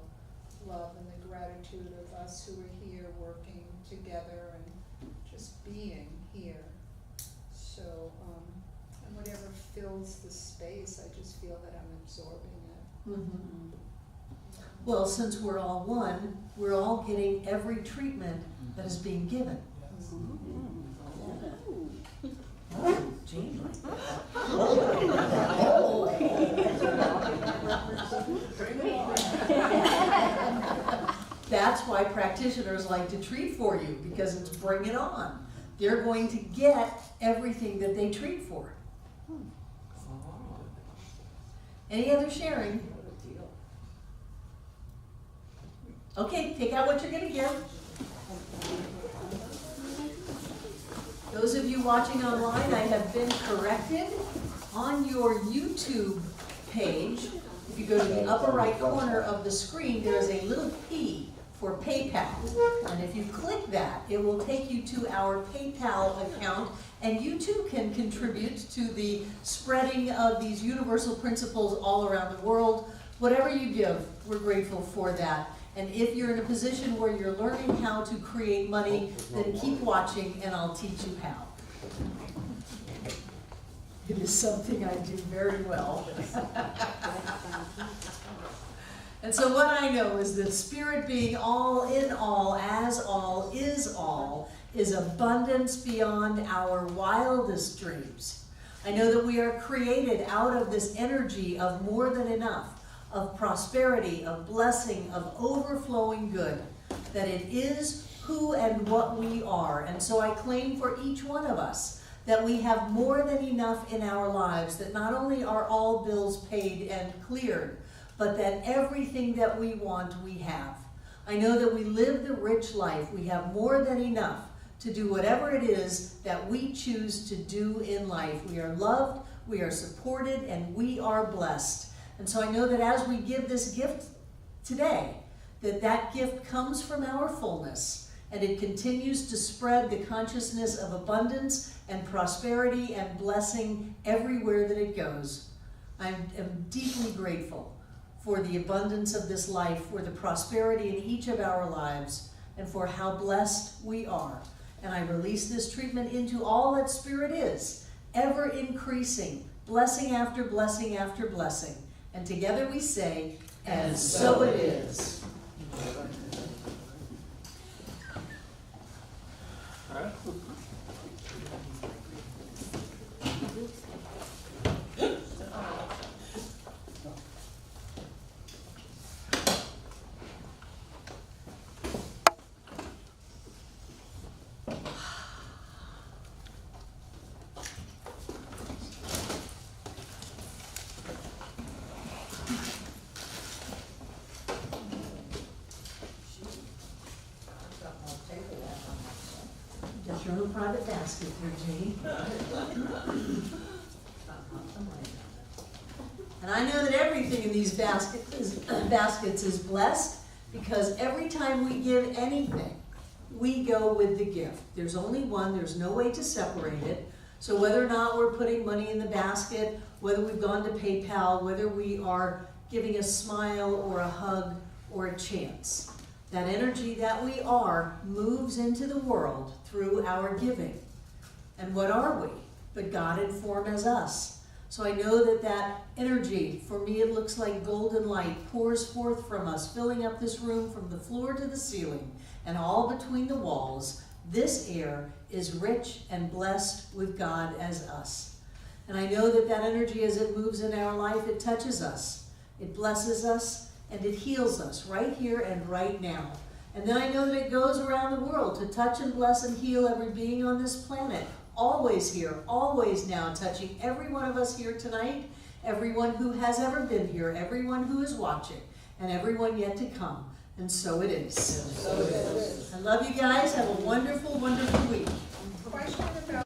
love and the gratitude of us who are here working together and just being here. So, and whatever fills the space, I just feel that I'm absorbing it. Mhm. Well, since we're all one, we're all getting every treatment that is being given. Oh, Jane liked that. That's why practitioners like to treat for you, because it's bring it on. They're going to get everything that they treat for. Any other sharing? Okay, take out what you're gonna give. Those of you watching online, I have been corrected. On your YouTube page, if you go to the upper right corner of the screen, there is a little P for PayPal. And if you click that, it will take you to our PayPal account, and you too can contribute to the spreading of these universal principles all around the world. Whatever you give, we're grateful for that. And if you're in a position where you're learning how to create money, then keep watching and I'll teach you how. It is something I do very well. And so what I know is that Spirit being all in all, as all, is abundance beyond our wildest dreams. I know that we are created out of this energy of more than enough, of prosperity, of blessing, of overflowing good, that it is who and what we are. And so I claim for each one of us that we have more than enough in our lives, that not only are all bills paid and cleared, but that everything that we want, we have. I know that we live the rich life. We have more than enough to do whatever it is that we choose to do in life. We are loved, we are supported, and we are blessed. And so I know that as we give this gift today, that gift comes from our fullness, and it continues to spread the consciousness of abundance and prosperity and blessing everywhere that it goes. I am deeply grateful for the abundance of this life, for the prosperity in each of our lives, and for how blessed we are. And I release this treatment into all that Spirit is, ever increasing, blessing after blessing after blessing. And together we say, and so it is. All right. Get your own private basket here, Jane. And I know that everything in these baskets is blessed, because every time we give anything, we go with the gift. There's only one, there's no way to separate it. So whether or not we're putting money in the basket, whether we've gone to PayPal, whether we are giving a smile or a hug or a chance. That energy that we are moves into the world through our giving. And what are we? But God in form as us. So I know that that energy, for me it looks like golden light, pours forth from us, filling up this room from the floor to the ceiling and all between the walls. This air is rich and blessed with God as us. And I know that that energy, as it moves in our life, it touches us, it blesses us, and it heals us right here and right now. And then I know that it goes around the world to touch and bless and heal every being on this planet. Always here, always now, touching every one of us here tonight, everyone who has ever been here, everyone who is watching, and everyone yet to come. And so it is. So it is. I love you guys. Have a wonderful, wonderful week. Question about